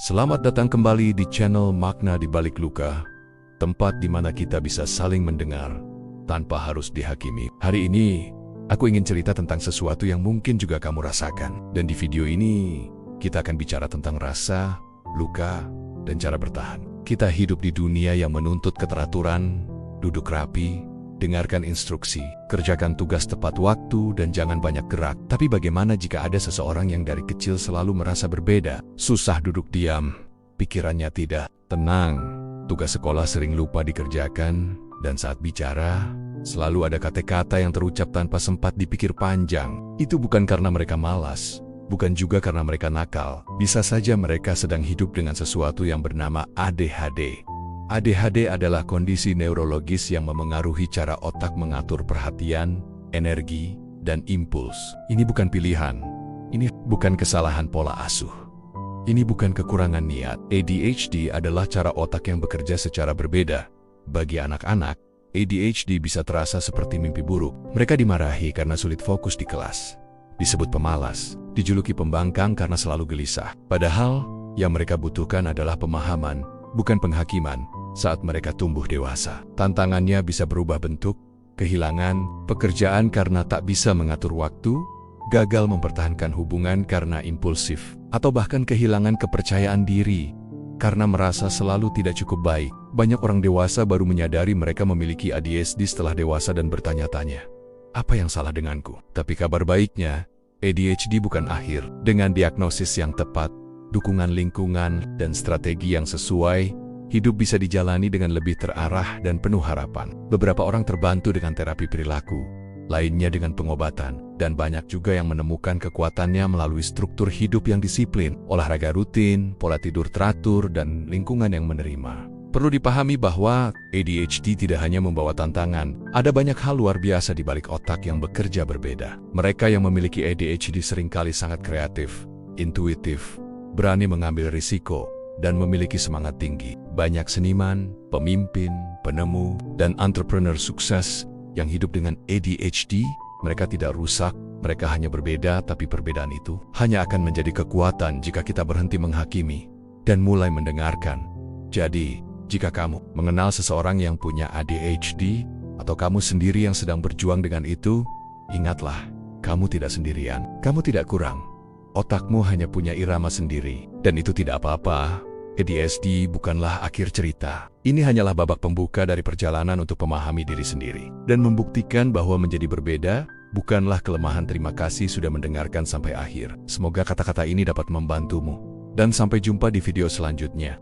Selamat datang kembali di channel Makna di Balik Luka, tempat di mana kita bisa saling mendengar tanpa harus dihakimi. Hari ini, aku ingin cerita tentang sesuatu yang mungkin juga kamu rasakan. Dan di video ini, kita akan bicara tentang rasa, luka, dan cara bertahan. Kita hidup di dunia yang menuntut keteraturan, duduk rapi, dengarkan instruksi, kerjakan tugas tepat waktu, dan jangan banyak gerak. Tapi bagaimana jika ada seseorang yang dari kecil selalu merasa berbeda? Susah duduk diam, pikirannya tidak tenang, tugas sekolah sering lupa dikerjakan, dan saat bicara, selalu ada kata-kata yang terucap tanpa sempat dipikir panjang. Itu bukan karena mereka malas, bukan juga karena mereka nakal. Bisa saja mereka sedang hidup dengan sesuatu yang bernama ADHD. ADHD adalah kondisi neurologis yang memengaruhi cara otak mengatur perhatian, energi, dan impuls. Ini bukan pilihan. Ini bukan kesalahan pola asuh. Ini bukan kekurangan niat. ADHD adalah cara otak yang bekerja secara berbeda. Bagi anak-anak, ADHD bisa terasa seperti mimpi buruk. Mereka dimarahi karena sulit fokus di kelas, disebut pemalas, dijuluki pembangkang karena selalu gelisah. Padahal, yang mereka butuhkan adalah pemahaman, bukan penghakiman. Saat mereka tumbuh dewasa, tantangannya bisa berubah bentuk, kehilangan pekerjaan karena tak bisa mengatur waktu, gagal mempertahankan hubungan karena impulsif, atau bahkan kehilangan kepercayaan diri karena merasa selalu tidak cukup baik. Banyak orang dewasa baru menyadari mereka memiliki ADHD setelah dewasa dan bertanya-tanya, apa yang salah denganku? Tapi kabar baiknya, ADHD bukan akhir. Dengan diagnosis yang tepat, dukungan lingkungan, dan strategi yang sesuai, hidup bisa dijalani dengan lebih terarah dan penuh harapan. Beberapa orang terbantu dengan terapi perilaku, lainnya dengan pengobatan, dan banyak juga yang menemukan kekuatannya melalui struktur hidup yang disiplin, olahraga rutin, pola tidur teratur, dan lingkungan yang menerima. Perlu dipahami bahwa ADHD tidak hanya membawa tantangan, ada banyak hal luar biasa di balik otak yang bekerja berbeda. Mereka yang memiliki ADHD seringkali sangat kreatif, intuitif, berani mengambil risiko, dan memiliki semangat tinggi. Banyak seniman, pemimpin, penemu, dan entrepreneur sukses yang hidup dengan ADHD. Mereka tidak rusak, mereka hanya berbeda, tapi perbedaan itu hanya akan menjadi kekuatan jika kita berhenti menghakimi dan mulai mendengarkan. Jadi, jika kamu mengenal seseorang yang punya ADHD, atau kamu sendiri yang sedang berjuang dengan itu, ingatlah, kamu tidak sendirian, kamu tidak kurang. Otakmu hanya punya irama sendiri, dan itu tidak apa-apa. ADHD bukanlah akhir cerita. Ini hanyalah babak pembuka dari perjalanan untuk memahami diri sendiri dan membuktikan bahwa menjadi berbeda bukanlah kelemahan. Terima kasih sudah mendengarkan sampai akhir. Semoga kata-kata ini dapat membantumu. Dan sampai jumpa di video selanjutnya.